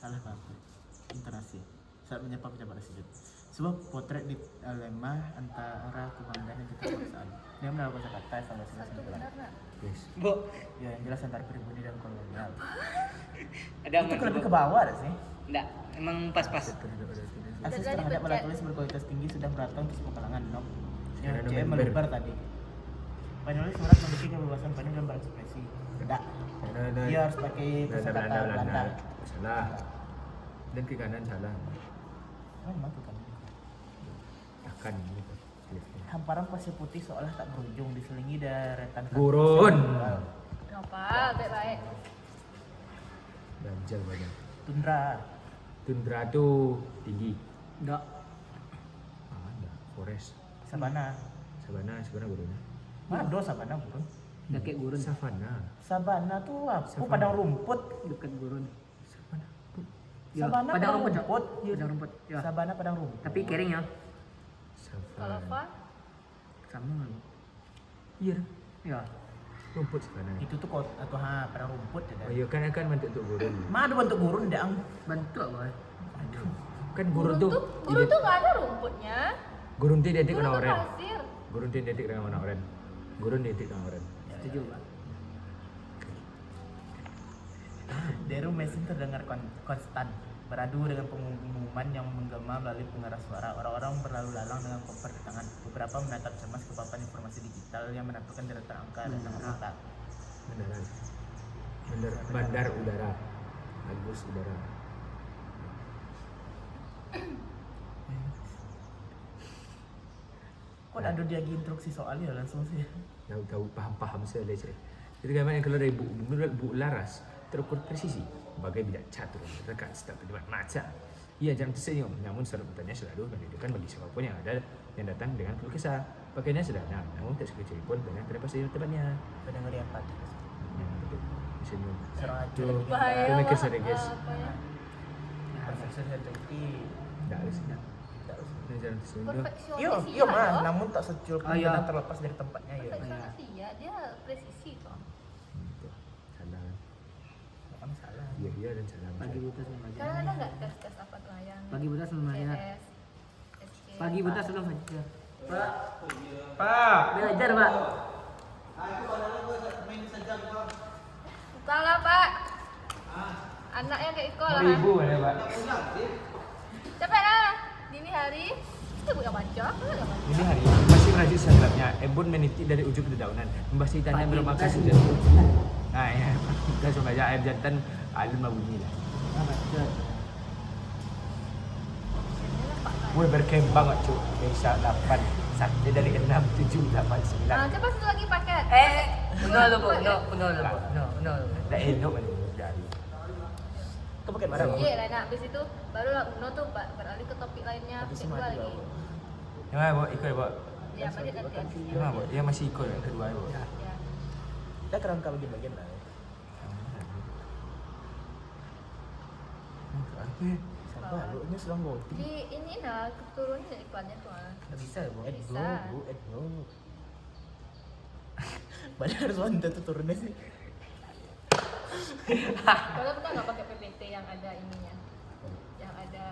salah apa? Interaksi. Saat menyapa pejabat presiden. Sebuah potret di lemah antara komandan dan keterpaksaan. Dia menaruh kata-kata evaluasi Satu sembilan. benar nggak? Yes. Bu, Ya yang jelas antara pribumi dan kolonial. ada Itu aman. lebih ke bawah ada sih. Enggak, emang pas-pas. Akses Jadi terhadap baca. alat tulis berkualitas tinggi sudah merata untuk semua kalangan. Nom. Yang Sekarang C November. melebar tadi. Penulis surat memiliki kebebasan penuh dalam berekspresi. Tidak. Dia harus pakai kosakata Belanda. Salah. Dan ke kanan salah. Memang itu kan. Akan gitu. Hamparan pasir putih seolah tak berujung diselingi deretan kaki Gurun. tunggal. Kenapa? Baik-baik. Dajjal badan. Tundra. Tundra tuh tinggi. Enggak. Ada. Forest. Sabana. Sabana gurunnya. Mado sabana bukan? Enggak kayak gurun. Savana. Sabana tuh apa? Savana. Padang rumput. Dekat gurun. Savana. Ya, Sabana padang rumput, Cok. rumput. Padang rumput. Ya. Sabana padang rumput. Tapi kering ya. Kalau Savana. apa? Sama kan? Iya. Ya. Rumput savana. Itu tuh kot atau padang rumput ya. Oh iya kan akan bentuk untuk gurun. Mana ada bentuk gurun dang? Bantu apa? Aduh. Kan gurun tuh. Gurun tuh nggak ada rumputnya. Gurun tuh identik Gurun dengan tuh oren. pasir. Gurun tuh identik dengan warna oren. Gurun identik dengan oren. Setuju, Pak. Deru mesin terdengar konstan beradu dengan pengumuman yang menggema melalui pengeras suara. Orang-orang berlalu lalang dengan koper di tangan. Beberapa menatap cemas ke papan informasi digital yang menampilkan deretan angka dan nama kota. Bandaran. Bandar udara. Agus udara. Kok ada dia instruksi soalnya langsung sih. Tahu paham saya deh. Itu gambar yang keluar dari bu laras terukur presisi bagai bidak catur rekan setiap pendapat maca. Ia jarang tersenyum, namun selalu bertanya selalu menunjukkan bagi siapapun yang ada yang datang dengan keluh kesah. Pakaiannya sederhana, namun tak sekecil pun banyak terdapat di tempatnya. Pada ngeri empati. Ya, betul. Senyum. Serang aja. Tuh, Bahaya Aku mikir lah. saya, guys. Apa ya? Perfeksionis sejati. Tak harus tidak. Ini jarang tersenyum. Perfeksionis Yo, iya yo mah, loh. namun tak secul Ah, iya. pun terlepas dari tempatnya ya. Perfeksionis iya, dia presisi kok. Salah. Kamu salah. Iya dan salah. Pagi buta sebelum Sekarang fajar. ada nggak tes apa tuh yang Pagi buta sebelum fajar. CS, SK? Pagi buta sebelum fajar. Pak. Belajar, Pak. Bukalah Pak. Anaknya ke sekolah. ya Pak. Capek lah. Dini hari kita buka baca. Aku nggak baca. Ini hari masih merajut sanggarapnya. Ebon meniti dari ujung dedaunan. Membahas tanah belum makan sudah. Nah ya, kita coba aja air jantan alun bunyi lah. Woi berkembang banget cuy. Bisa 8 sampai dari 6 7 8 Nah, 9. coba satu lagi paket. Benar lu, Bu. No. Dah elok kan dari. Kau pakai mana? Iya, lah. Nah, habis itu baru lah Uno tuh beralih ke topik lainnya. Habis Kedua mati lagi. lah. Yang mana buat ikut buat? Ya, balik nanti habisnya. Yang mana buat? Yang masih ikut yang kedua buat. Ya. Kita kerangka bagian-bagian lah. Siapa? Lu ini sedang voting. Di ini nah, turunin dari iklannya tuh. Nggak bisa ya, Bu? Bisa. Edgo. Banyak harus wanita tuh turunnya sih. Kalau kita nggak pakai PPT yang ada ininya, yang ada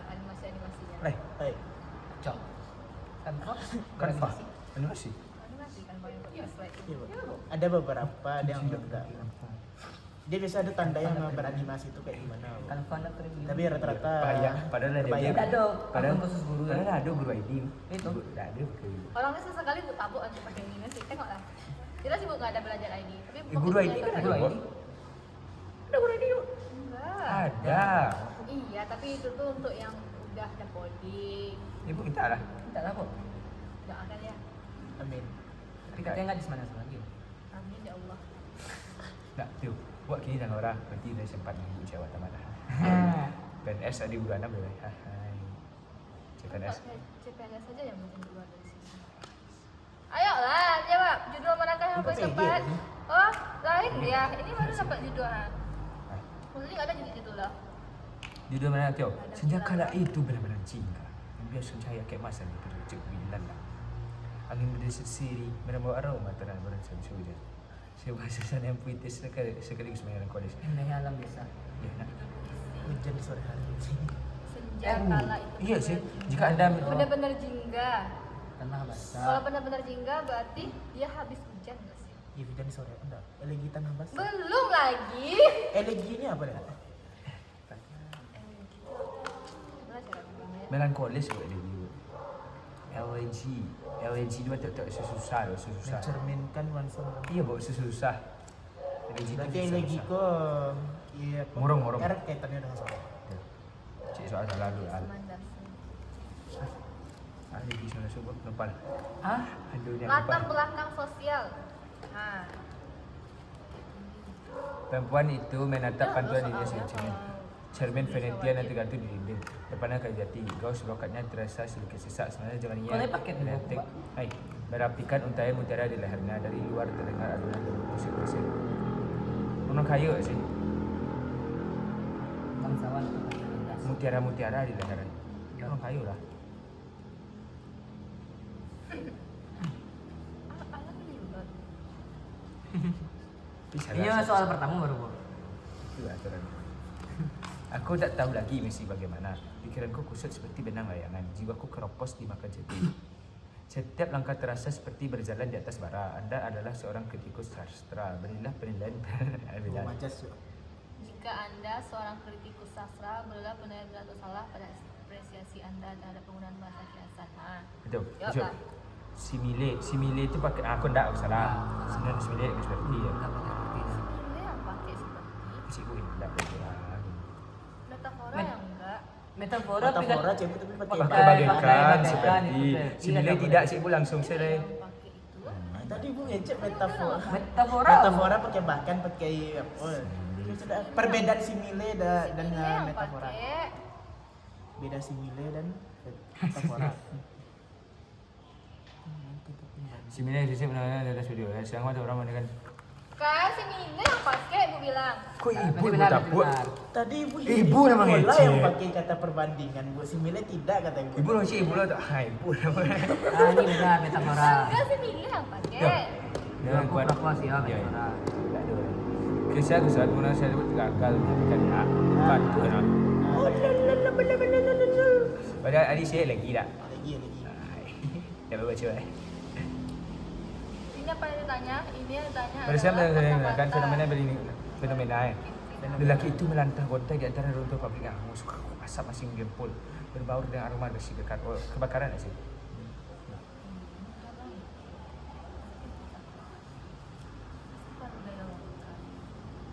animasinya. Hai. Cok. Kan apa? Animasi. Animasi kan paling podcast slide. Iya, Bu. Ada beberapa ada yang enggak. Dia biasa ada tanda yang beranimasi itu kayak gimana. Bu. Kan fana preview. Tapi rata-rata Padahal ada berbayar. dia. Ada Padahal akun khusus guru. Padahal ada guru ID. Itu. Enggak ada pakai. Orangnya sesekali bu tabuk untuk pakai animasi. Tengok lah. Kita sibuk nggak ada belajar ID. Tapi Guru ID kan ada. Guru ID. Ada guru ID yuk. Enggak. Ada. Iya, tapi itu tuh untuk yang udah ada coding. Ibu minta lah. Tidak lah, Bu. Nggak akan ya. Amin. Tapi katanya nggak di mana lagi. Amin ya Allah. Nak tu. Buat kini dan orang berarti dah sempat minggu jawab tamat dah. PNS ada bulan 6 boleh. Hai. CPNS. CPNS saja yang mungkin keluar dari sini. Ayolah, jawab. Judul manakah yang Itu paling PG cepat? ya? Oh, lain ya. Ini baru dapat judul. Maksudnya nggak ada judul lah. Judul mana Tio? Sejak kala itu benar-benar cinta. Yang biasa cahaya kayak masa di perujuk bilan lah. Angin berdesir siri, membawa aroma tanah beransur hujan. Sebuah suasana yang puitis sekaligus mengenai kodes. Indah alam biasa. Ya nak. Hujan di sore hari. Senja kala itu. iya sih. benar-benar Jika Anda benar-benar jingga. Tanah Kalau basah. benar-benar jingga berarti dia habis hujan nggak sih? Iya hujan di sore enggak. Elegi tanah basah. Belum lagi. Elegi ini apa ya? Belajar aku banget. melankolis buat dia dulu. LAG itu tak susah loh, susah. Mencerminkan nuansa malam. Iya, bawa susah. LAG itu Berarti susah. elegi ko iya apa? Murung. Erat kaitannya dengan sore. Cik soal salah dulu. Mandasi. LAG sudah sebut nopal. Aduh ni Latar apa? belakang sosial. Nah, Perempuan itu menatap pantuan dirinya soalnya secermin. kalau Cermin dia Venetia nanti khawatir. gantung di dinding. Depannya kayu jati. Gaus lokatnya terasa sedikit sesak. Sebenarnya jangan Kau ni paket ni, Atlantik. Pak? Hai, merapikan untayan mutiara di lehernya. Dari luar terdengar alunan dan musik-musik. Orang kayu tak sih? Bangsawan itu pakai gas. Mutiara-mutiara di lehernya. Orang kayu lah. alam ini juga. Ini soal pertama baru bu. Itu aturan. Aku tak tahu lagi misi bagaimana. Pikiranku kusut seperti benang layangan. Jiwaku keropos di makan jati. Setiap langkah terasa seperti berjalan di atas bara. Anda adalah seorang kritikus sastra. Berilah penilaian. Oh, majas. Jika Anda seorang kritikus sastra, berilah penilaian atau salah pada apresiasi Anda terhadap penggunaan bahasa kiasan. Nah, Betul. Ya, Betul. Kak. Simile itu pakai aku enggak aku salah. Sebenarnya simile itu seperti ya. Enggak pakai seperti itu. ini yang pakai seperti Si gue enggak boleh lah. metafora Met- yang enggak. Metafora Metafora cewek tapi pakai Pakai Pakai bagaikan bagaikan seperti itu. simile Tidak tidak boleh. sih bu langsung saya. Yang pakai itu. Nah, tadi Bu ngecek metafora. Metafora. Metafora pakai bahkan pakai apa? Itu sudah perbedaan simile dan Ini yang metafora. pakai. Beda simile dan metafora. Simile itu sih benar-benar ada studio ya. Sekarang ada orang mana kan. Kan si Mine yang pakai, Bu bilang. Kok ibu Benar, tak buat? benar. Tadi Ibu Ibu nama lah ngecek. yang pakai kata perbandingan. Bu simile tidak kata Ibu. Ibu masih ibu lah tak. Hai ibu nama. Ah ini benar metafora. Enggak si Mine yang pakai. Ya. Dia aku perakuas ya Ya, metafora. Tak ada. Kisah aku saat mana saya sebut gagal menyampaikan ya. Bantu kan. Oh, lalalala. Padahal adik saya lagi tak. Lagi. Hai. Dah baca eh. Ini apa yang ditanya? Ini yang ditanya. Pada siapa yang saya kata-kata. mengatakan fenomena lelaki itu melantah gontai di antara runtuh pabrik yang hangus. Asap masih menggempur, berbaur dengan aroma besi kebakaran tak sih?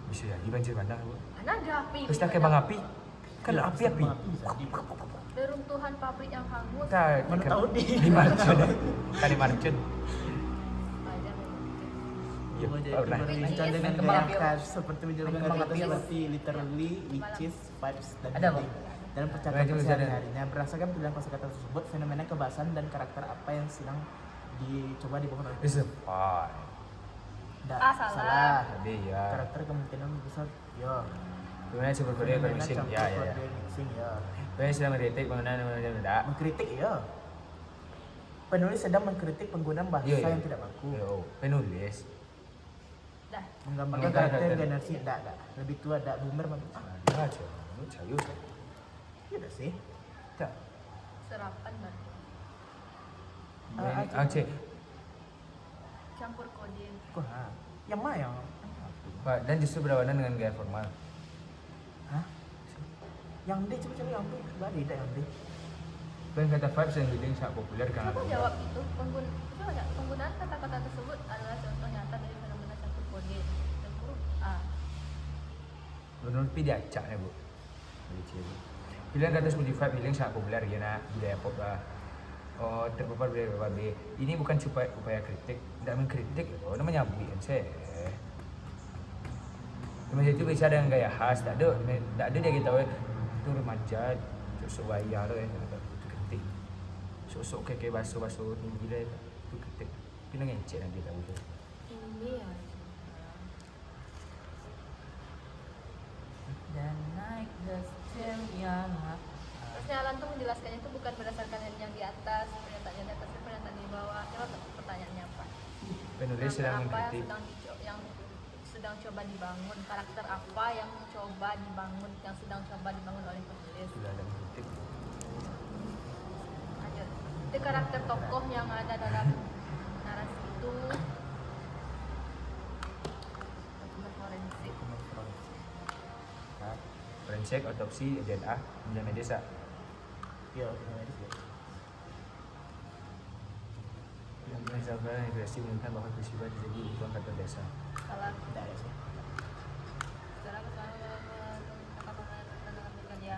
Bisa jadi banjir bandang bu. Mana ada api? Terus tak kembang api? Kan Iya, api-api. Deruntuhan pabrik yang hangus. Tak. Mana tahu di Marcun. Kan di Marcun. Ada memang. Ya, pernah. Berbincang dengan Kembang gaya api. khas seperti menjelaskan Kembang kata api apa? seperti literally, which is, vibes dan Ada, feeling. Dalam Nah, percakapan itu bisa ada. sehari-harinya berdasarkan pilihan kosakata tersebut, fenomena kebahasan dan karakter apa yang sedang dicoba dibangun oleh It's a fine. Nggak, Salah. Tadi ya. Karakter kemungkinan besar, ya. Sebenarnya super Korea Fenomena mixing. campur Ya, ya, ya. kode mixing, ya. Sebenarnya sedang meritik penggunaan tidak. Mengkritik, ya. Penulis sedang mengkritik penggunaan bahasa Yo, yo. yang tidak baku. Yo, penulis. Dah. Menggambarkan Menggambarkan karakter karakter. generasi tidak. Lebih tua, tidak boomer, mana? Ah, Ah, lu cayu. iya dah sih. Tak. Serapan berarti. Aceh. Campur kode. Kok, ha? Yang mana yang? Pak, dan justru berlawanan dengan gaya formal. Hah? Yang D coba cari yang D. Beda yang D. Dan kata vibes yang healing sangat populer karena Coba jawab itu. Coba ya, penggunaan kata-kata tersebut adalah contoh nyata dari fenomena campur kode. Dan huruf A. menurut Pi dia acak ya bu. Pilihan kata seperti vibe healing sangat populer ya nak budaya pop lah. Oh terpapar budaya B. Ini bukan upaya kritik, tidak mengkritik. Oh namanya bui kan saya. Macam itu bisa dengan gaya khas, tak ada dia kita itu remaja, sosok bayar tu itu kritik. Sosok kayak basuh-basuh ni gila itu kritik. Tapi nak ngecek nanti tahu tu. Ini ya. Dan naik the stair yang Terus Alan tuh menjelaskannya itu bukan berdasarkan yang di atas, pernyataan yang di atas, pernyataan di bawah. Coba pertanyaannya apa? Penulis sedang Karakter apa mengkritik. yang sedang coba dibangun? Karakter apa yang coba dibangun, yang sedang coba dibangun oleh karakter tokoh yang ada dalam narasi itu. Dokumen forensik. Forensik, otopsi, DNA, kemudian medis. Iya, medis ya. Yang berdasarkan investigasi menunjukkan bahwa peristiwa terjadi di lingkungan kantor desa. Salah. Tidak ada sih. Secara keterangan bekerja.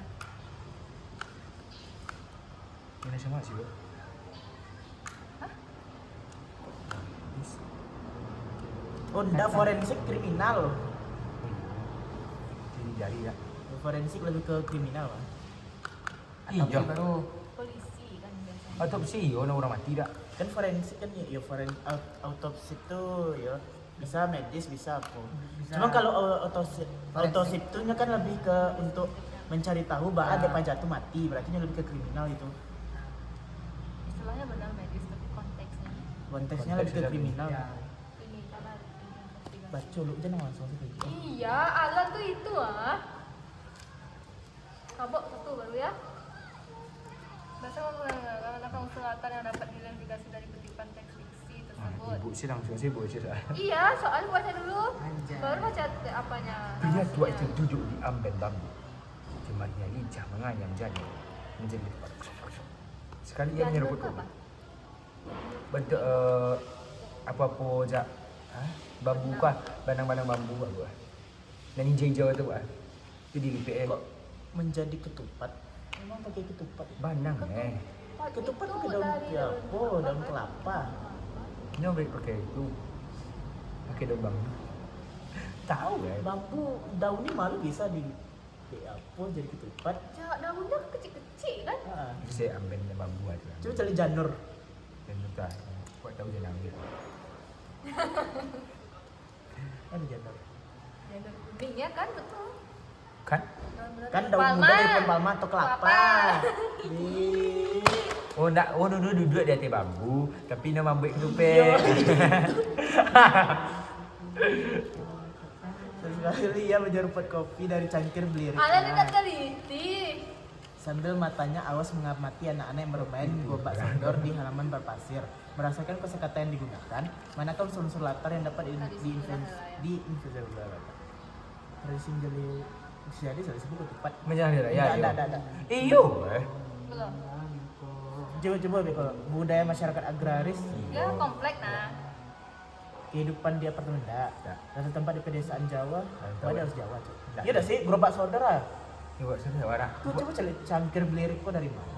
Ini sama sih, Bu. Hah? Oh, enggak, forensik kriminal. Jadi jari ya. Forensik lebih ke kriminal, Pak. Atau Iya. baru Polisi kan biasanya. Otopsi, orang mati tak? Kan forensik kan ya autopsi itu ya bisa medis bisa apa. Bisa. Cuma kalau autopsi itu kan lebih ke untuk mencari tahu bahwa Ya. ada yang jatuh mati, berarti ini lebih ke kriminal itu. Istilahnya benar medis tapi konteksnya Konteksnya lebih ke Konteksnya kriminal. ya. ini karena investigasi. Baca lu jangan langsung sih kayak gitu. Iya, alat tuh itu ah. Kabok satu baru ya. Dasar menggunakan unsur latar yang dapat diidentifikasi dari kutipan teks fiksi tersebut. Ibu sih langsung sih, Bu sih. Iya, soal baca dulu. Anjay. Baru baca apanya. Pria tua itu narasinya. duduk di amben bambu. Jemarinya lincah menganyam janin menjadi tempat. Sekali ia Janur menyeruput itu kopi. apa? Bentuk apa-apa jak. Bambu kah? Banang-banang bambu apa? Dan hijau-hijau itu, Pak. Itu di BPM. Kok menjadi ketupat? Emang pakai ketupat? Banang Ketupat Itu pakai daun dari kelapa, daun kelapa. Nyoba pakai itu. Pakai daun bambu. Tahu kan? Bambu daunnya malu bisa di apa jadi ketupat. Daunnya kecil-kecil kan? Ah. Itu saya amben bambu aja. Coba cari janur. Dan juga buat tahu jangan ambil. Ada janur. Janur kuning ya kan, betul. Kan? Kan daun muda dari pohon palma atau kelapa. Di Oh nak, dulu duduk di atas bambu, tapi nama bambu ketupat. Sesekali ia menyeruput kopi dari cangkir Ada tidak beliriknya. teliti. Sambil matanya awas mengamati anak-anak yang bermain gobak sodor di halaman berpasir. Merasakan kosakata yang digunakan, manakah unsur-unsur latar yang dapat diinventarisasi. Tradisi menjadi jadi saya sebut ketupat. Menjadi raya. Ada. Iyo. Belum. Coba kalau budaya masyarakat agraris, Ya komplek nah. kehidupan di apartemen enggak. Tak. Rasa tempat di pedesaan Jawa, Tahu. ada harus Jawa. Cuk. Tak. Iya dah sih, gerobak saudara. Ini buat sana warah. Tuh coba cari cangkir belirik kok dari mana?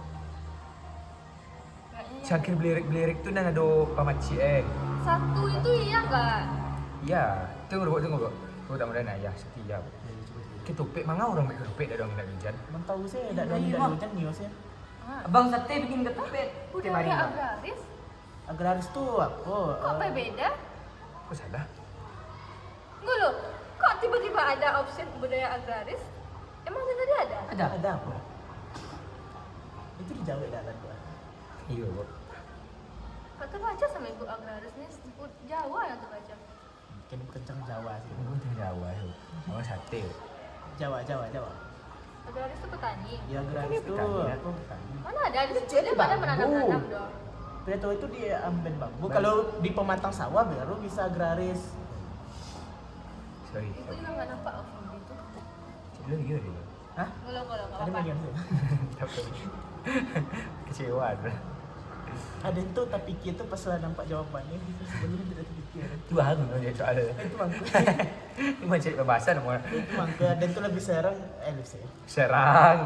Kayaknya yang Cangkir belirik tu nang ada pamaci satu itu iya enggak? Ya, tunggu bro. Kau tak merana ya, setia. Ketupik mana orang main ketupik dah orang nak hujan. Bang tahu sih, ada Iya, dari iya, Bang. hujan nios ya. Ah, Abang sate bikin ketupet. budaya agraris Agraris tuh apa? kok beda? Kau salah? Enggak loh. Kok tiba-tiba ada opsi budaya agraris? Emang tadi ada? Ada apa? Itu di Jawa ada gua. Iya, bro. Kok terbaca sama ibu agraris nih sebut Jawa yang terbaca. Mungkin kencang Jawa sih. Aku tengah Jawa tu. Awak sate. Jawa. Agraris itu petani. Ya agraris tuh petani, ya. apa petani? Mana ada di Jadi sini pada bambu. menanam-nanam dong. Preto itu di amben bambu. Kalau di pematang sawah baru bisa agraris. Sorry. Itu juga nggak nampak opsi itu. Lu iya dia. Hah? Belum Ada apa-apa. bagian sih. Tapi kecewa tu. Ada itu tapi kita pas lah nampak jawabannya sebelum tidak terpikir. Tu hang tu dia soal. Itu mangku. Ni macam perbahasan mau. Itu mangku dan itu lebih sering Serang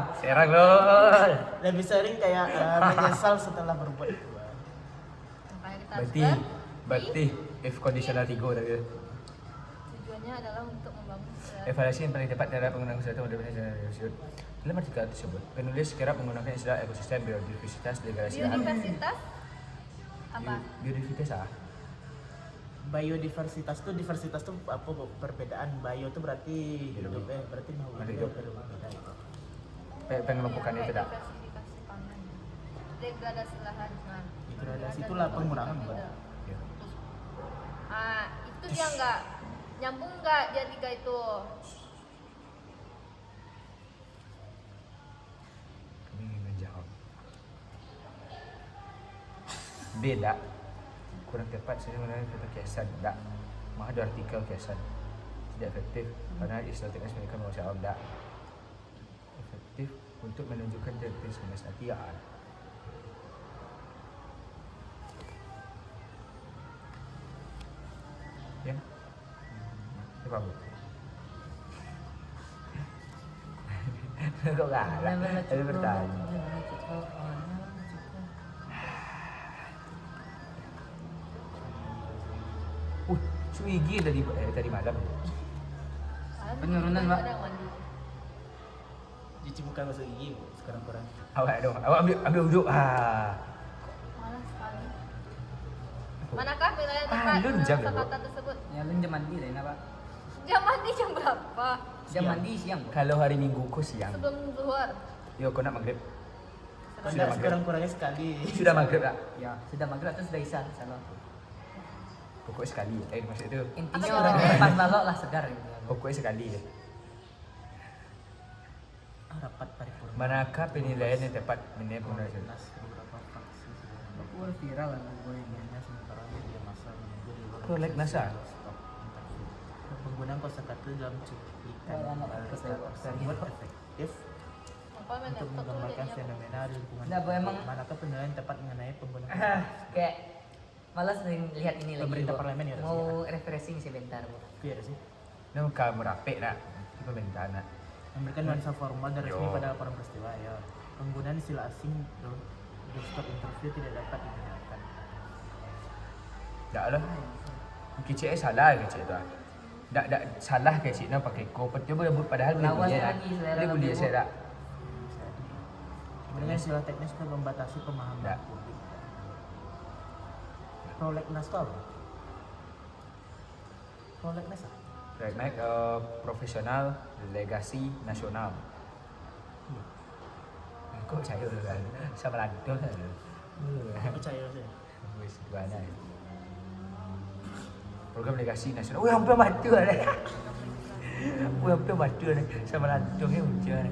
lol. lebih sering kayak menyesal setelah berbuat itu. Makanya kita Berarti harus berarti if conditional 3 tadi. tujuannya adalah untuk membangun Evaluasi yang paling tepat terhadap penggunaan kesehatan modern dan tersebut. Dalam artikel tersebut, penulis kerap menggunakan istilah ekosistem, biodiversitas, degradasi lahan. biodiversitas apa? Biodiversitas ah? Biodiversitas tuh diversitas tuh apa perbedaan bio tuh berarti hidup berarti mau Makhluk hidup hidup. berbeda itu. Pengelompokan itu tak? Diversifikasi pangan. Degradasi lahan. Nah, Degradasi itulah pengurangan, Mbak. Ya. Ah, itu dia nggak nyambung nggak dia tiga itu? Kami ingin menjawab. Beda. Kurang tepat sebenarnya kata kiasan. Tak. Maha ada artikel kiasan. Tidak efektif karena istilah teknis mereka manusia awam. Tak. Efektif untuk menunjukkan definisi kesatiaan. Ya. Ini faham? Kok galak? Ada bertanya. Swigi tadi malam. Penurunan, Pak. Ada mandi. Cuci muka masuk gigi sekarang kurang. Awak dong, awak ambil duduk. Malas sekali. Manakah wilayah tempat Lun jam ya, Bu? kata tersebut? Ya lu jam mandi lah, Pak. Jam mandi jam berapa? Jam Siang. mandi siang. Kalau hari Minggu kau siang. Sebelum zuhur. Yo, kau nak maghrib. Sudah Sudah maghrib. sekurang-kurangnya sekali. Sudah maghrib tak? Ya, sudah maghrib atau sudah isya, salah. Pokoknya sekali. Maksud itu. Intinya Apa orang jawabannya? pas balok lah segar gitu. Pokoknya sekali ya. Rapat paripurna. Manakah penilaian yang tepat menilai penggunaan Nas beberapa fraksi sudah Aku viral lah gue ini. Hanya sementara media massa menunggu di luar Proleg NASA? stop interview. Penggunaan kosakata dalam cuplikan Oh, lama. tersebut efektif Apa men untuk laptop tuh menggambarkan dia? fenomena di lingkungan. Nah, Bu, emang- Manakah penilaian tepat mengenai penggunaan Kayak malas lihat ini lagi. Pemerintah Bu. parlemen ya, Mau refreshing sebentar, Bu. Iya sih. Ini kamu merapik nak. Itu pemerintahan nak. Memberikan nuansa formal dan resmi Yo. pada laporan peristiwa ya. Penggunaan istilah asing doorstop interview tidak dapat dibenarkan. Tak lah. Kecik salah kecik tu. Tak salah kecik nak pakai kau. Padahal boleh Lawas boleh. lagi, selera Boleh boleh lebih, saya Bu. tak. Dengan istilah teknis untuk membatasi pemahaman Tak. publik. Prolegnas itu apa? Prolegnas apa? Proyek profesional legasi nasional. Kok saya kan sama lantung kan. Percaya sih. Wis gimana ya? Program legasi nasional. Wih hampir mati lah. Wih hampir mati lah. Sama lantungnya hujan.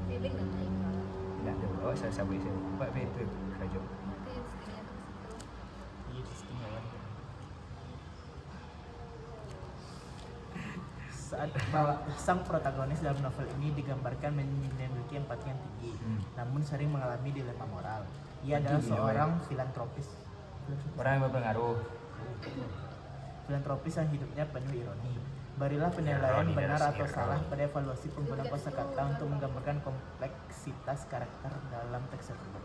Feeling dan naik. Nak ada bawa saya sabit saya. Buat itu kerja. Nanti istrinya ke situ. Iya, istimewa. Saat sang protagonis dalam novel ini digambarkan memiliki empati yang tinggi, namun sering mengalami dilema moral. Ia adalah Tinggi, seorang filantropis. Orang yang berpengaruh. Filantropis yang hidupnya penuh ironi. Berilah penilaian Ironi, benar ironi, atau ironi. salah pada evaluasi penggunaan kosakata untuk menggambarkan kompleksitas karakter dalam teks tersebut.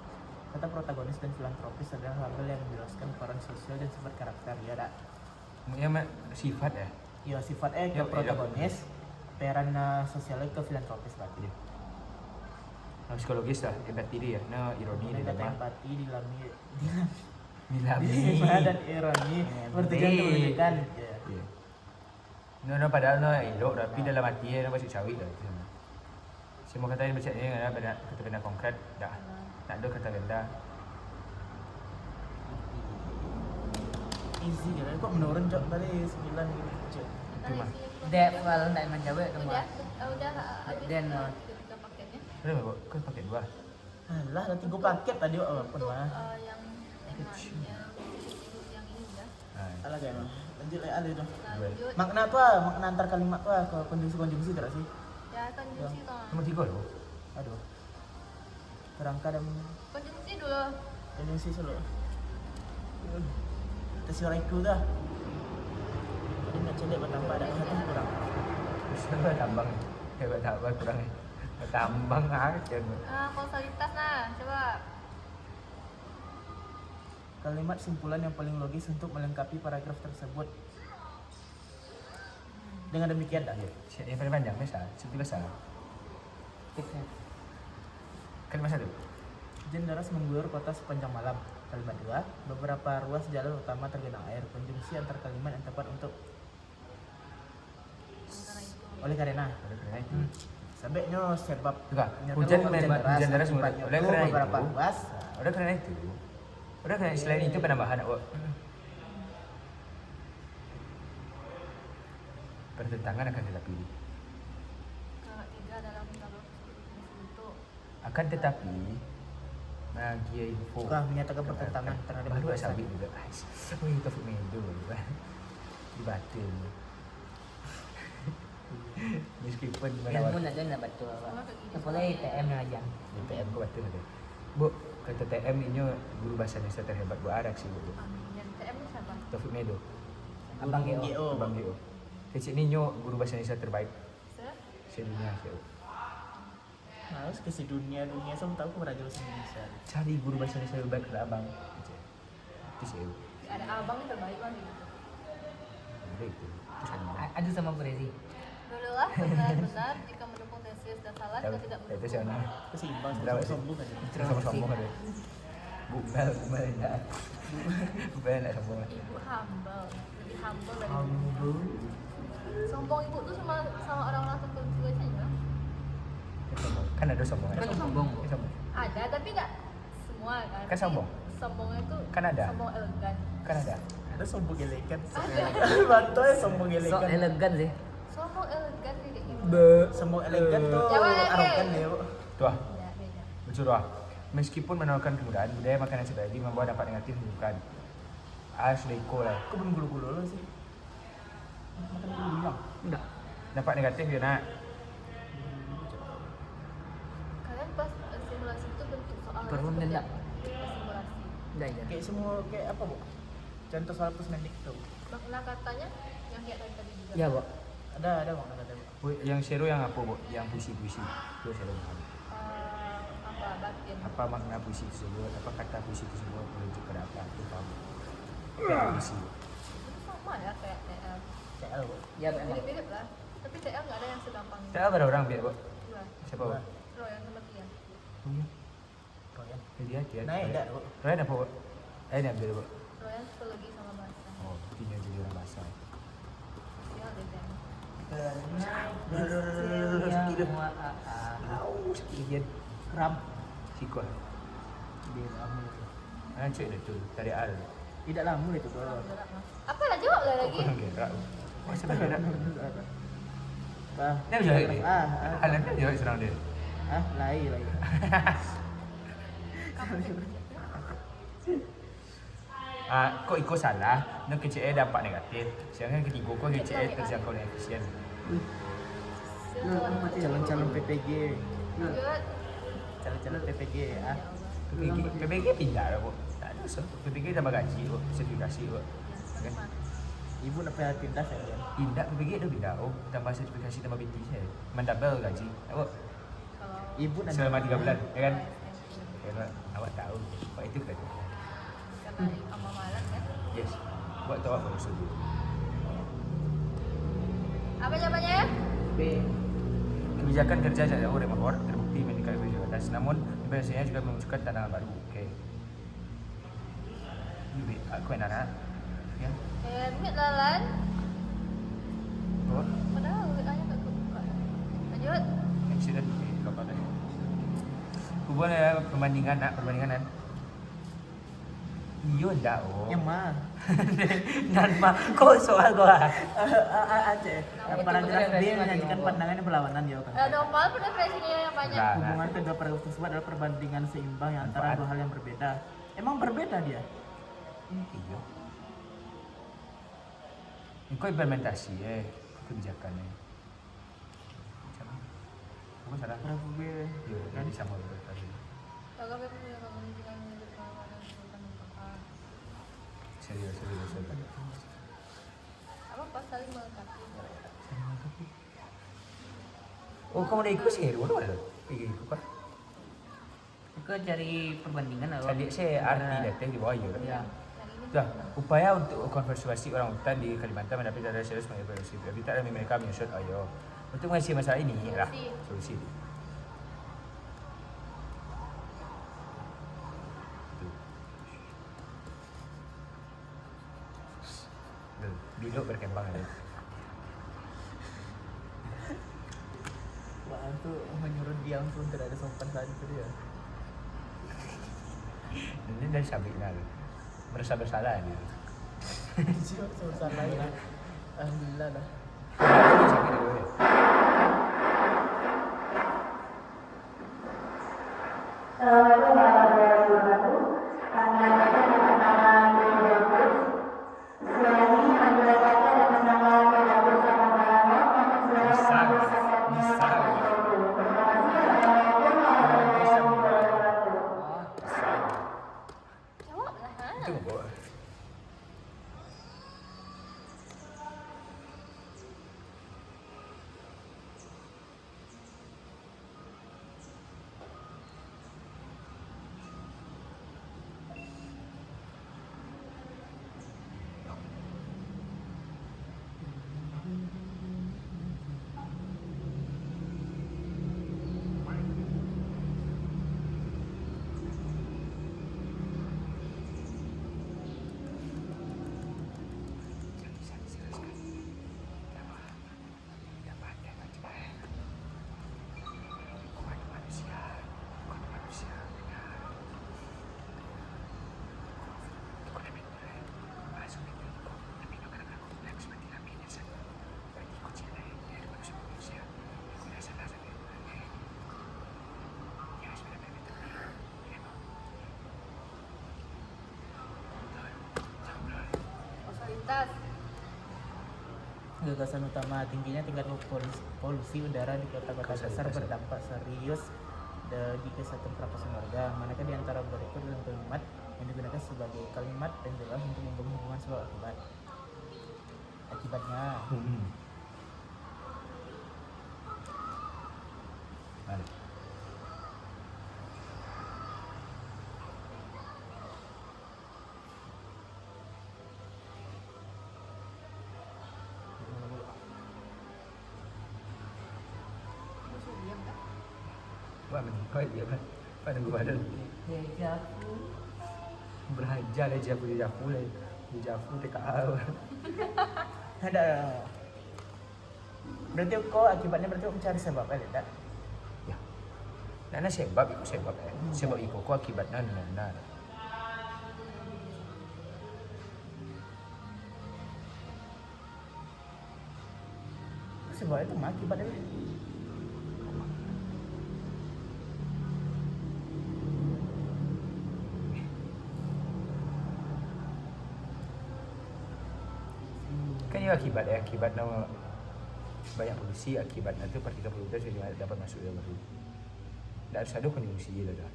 Kata protagonis dan filantropis adalah label yang menjelaskan peran sosial dan sifat karakter. Ya, dak. Yang sifat ya. Ya, sifatnya ke Ya, protagonis, peran sosialnya ke filantropis berarti. Nah, psikologis lah, empati dia. Nah, ironi Kemudian kata dilema. empati, dilema Dilema. dan ironi bertujuan untuk menunjukkan ya. Ya. No, padahal no elok tapi dalam hati dia masih cawik lah. Semua kata yang baca ni ada kata benda konkret dah. Tak ada kata benda. Easy kan, kok menurun jok balik 9 gitu. Nanti mah. isinya Dep kalau ndak menjawab ke Udah, udah habis Dan, ketika paketnya. Kenapa kok? Kau pakai dua. Alah, nanti gue paket tadi walaupun Untuk mah. yang temanya yang ini udah. Ha. Alah kayak mah. Lanjut lah ada itu. Lanjut. Makna apa? Makna antar kalimat apa ke konjungsi-konjungsi tidak sih? Ya konjungsi toh. Nombor 3 loh. Aduh. Kerangka dan Konjungsi dulu. konjungsi selalu. Tersioraiku dah. Tadi nak cedek bertambah ada satu kurang. Siapa tambang? Hebat tambang kurang ni. Tambang aja. Kausalitas nah, coba. Kalimat simpulan yang paling logis untuk melengkapi paragraf tersebut. Dengan demikian dah. Yang paling panjang biasa, seperti biasa. tipsnya. Kalimat satu. Hujan deras mengguyur kota sepanjang malam. Kalimat 2, beberapa ruas jalan utama tergenang air. Konjungsi antar kalimat yang tepat untuk Antara itu. oleh karena. Oleh kerana itu. Sebabnya sebab Juga, nyata hujan bahwa memang hujan deras akibatnya oleh itu kerana beberapa itu. ruas. Oleh kerana itu. Oleh kerana selain itu penambahan awak. Bertentangan akan tetapi. Ketiga dalam tabel bentuk. Akan tetapi Dia info. Wah, menyatakan pertentangan terhadap baru kebebasan. sabit juga. Oh, itu Taufik Medo dibatin. Meskipun Ilmu nak nak betul Sama apa. kayak gitu. Sekolah ITM yang aja. di TM kau batin ada. Bu, kata TM ini guru bahasa Indonesia terhebat buat Arak sih bu. Yang TM ni siapa? Taufik Medo, Abang Guru Geo. GO. Abang Gio. Kecil ni guru bahasa Indonesia terbaik Se? sedunia sih. Harus ke dunia saya tahu aku belajar bahasa Indonesia. Cari guru bahasa Indonesia terbaik ke abang. Itu sih. Ada abang yang terbaik lagi. Ada itu. Itu sama. Adu sama Prezi. Dululah benar-benar jika mendukung tesis dan salah jika tidak Itu mendukung. siapa? Keseimbang Berapa sih? sombong aja. Sombong ada. Bukan enggak. Bukan enggak sombong. Ibu humble, lebih humble dari sombong ibu tuh sama orang-orang tertentu aja ya. Sombong. Kan ada sombong. Kan sombong. Sombong. Ada tapi nggak semua kan. Kan sombong. Sombongnya itu Kan ada. sombong elegan. Kan ada. Ada sombong elegan. Ada. Bantu ya sombong So elegan. elegan sih. Sombong elegan kayak gitu. Sombong elegan tuh Jangan, arogan ya, Bu. Tuh, Ya, beda. bercurah. Meskipun menawarkan kemudahan, budaya makanan seperti ini membawa dampak negatif bukan. Sudah ikut lah. Kok belum gulu-gulu lo sih? Makan dulu bilang. Enggak. Dampak negatif ya nak. Kalian pas simulasi itu bentuk soal Perlu enggak? simulasi. Enggak ya. Kayak semua kayak apa, Bu? Contoh soal pusmendik tuh. Makna katanya yang kayak tadi juga. Ya, Bu. Ada makna ada, Bu. Bu, yang seru yang apa bu? Yang puisi-puisi. Itu seru banget. Apa batin? Apa makna puisi tersebut? Apa kata puisi tersebut merujuk pada apa? Itu paham. Apa puisi? Itu sama ya kayak TL. CL, Bu. Ya, memang. Mirip-mirip lah. Tapi TL nggak ada yang segampang itu. Saya berapa orang biar bu? Dua. Siapa bu? Royan sama Tia. Oh iya. Royan. Dia. Naik enggak, Bu? Royan apa bu? Ini ambil bu. Royan psikologi sama bahasa. Oh, punya jadi orang bahasa. Tia DTM. Sakit Kram. sikot. Di lama itu. Cuy dah tu. Tarik al. Tidak lama itu, Bu. Apa lah jawab lah lagi? Kau gerak. Masa dah gerak? Bah. Ni macam ni. Ah. Alam dia jawab serang dia. Lai. Kau ikut salah, nak KCA dapat negatif. Sedangkan ketiga kau KCA terjangkau dengan efisien. Calon-calon PPG. Good. Calon-calon PPG ya. PPG pindah dah bu. Tak ada so. PPG tambah gaji bu, sertifikasi bu. Kan? Ibu nak pindah saya. Pindah PPG dah pindah. Oh, tambah sertifikasi tambah BT saya. Mendouble gaji. Bu. Kalau Ibu nak Selama 3 bulan, ya kan? Ya, awak tahu. Pak itu kan. karena sama malam ya. Yes. Buat tahu apa maksud dia. Apa jawabannya ya? B. Kebijakan kerja jauh dari Makor terbukti meningkat efektivitas. Namun, implementasinya juga memunculkan tantangan baru. Oke. Ini aku yang anak. Ya. Mit lalan. Oh, Padahal WA-nya tak kebuka. Lanjut. insiden di kapal tadi. Hubungan ya, perbandingan kan? Iya dah oh. Yang mah. Dan mah kok soal gua. Aceh. Paragraf B menyajikan pandangan yang berlawanan ya kan. Nopal preferensinya yang banyak. Nah. Hubungan kedua paragraf tersebut adalah perbandingan seimbang yang antara Manfaat. dua hal yang berbeda. Emang berbeda dia? Iya. Kau implementasi kebijakannya. Macam mana? Aku salah. Paragraf B. Iya, kan sama tadi. Kalau kita punya kemungkinan menjadi pengawalan sultan apa? Serius. Apa saling melengkapi? Oh, kamu udah ikut sih? Mana ada? Ikut kah? Aku cari perbandingan apa? Saya lihat saya arti datang di bawah ya. Ya. Yang ini Dah, upaya untuk konservasi orang hutan di Kalimantan mendapat data serius mengevaluasi. Tapi tak ada mereka menyusut ayo. Untuk mengatasi masalah ini lah solusi. Duduk berkembang ada. Wah, itu menyuruh dia untuk tidak ada sopan saat itu dia. Ini dari sabitnya merasa bersalah dia. Susah lagi. Alhamdulillah dah. Dia sakit dulu ya. Assalamualaikum warahmatullahi Prioritas. Gagasan utama tingginya tingkat polusi udara di kota-kota besar berdampak serius bagi kesehatan pernapasan warga. Manakah di antara berikut dalam kalimat yang digunakan sebagai kalimat dan jelas untuk membangun hubungan sebab akibat? Akibatnya Vale. Musuh diam tak? Pak meninggal dia kan. Pak nunggu badan. Dejavu. Belajar lah Jafu di Jafu lah. Di Jafu TKA. ada. Berarti kau akibatnya berarti kau mencari sebab tak? Ya. Nana sebab ikut sebab sebab ikut kau akibatnya benar. Sebab itu mah akibatnya. Kan itu akibatnya banyak polusi, akibatnya itu partikel polutan sudah dapat masuk dalam baru. Tak harus ada kondisi lah dah.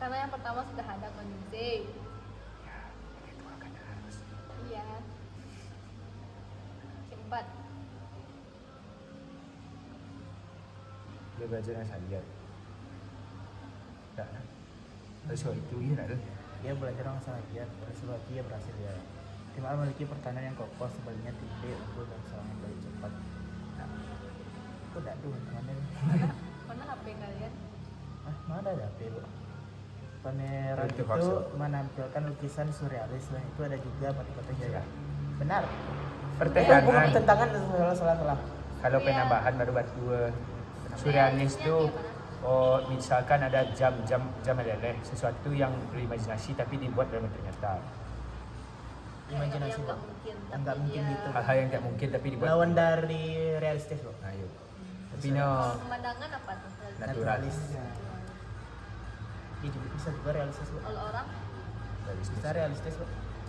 Karena yang pertama sudah ada kondisi. Ya, itu akan harus. Iya. Keempat. Dia belajar dengan sadar. Tak nak. Sebab itu dia nak tu. Dia belajar orang sangat giat, oleh sebab itu ia berhasil ya. Tim A memiliki pertahanan yang kokoh, sebaliknya tim B unggul dan serangan baik cepat. Nah, aku tak tahu mana. Mana HP kalian? Mana ada HP bu? Pameran Itu itu hoax. menampilkan lukisan surrealis, selain itu ada juga mata-mata jaya. Benar. Pertentangan. Pertentangan salah. Kalau Iya. penambahan baru buat dua. Surrealis tu oh misalkan ada jam meleleh, sesuatu yang berimajinasi tapi dibuat dalam bentuk nyata. Imajinasi yang bu. nggak mungkin. Yang nggak mungkin gitu. Hal-hal yang tak mungkin tapi dibuat. Lawan dari realistis bu. Ayo. Tapi no Kalau pemandangan apa tuh? naturalis. Dia juga bisa juga realistis bu. Kalau orang Realistis. Bisa realistis bu.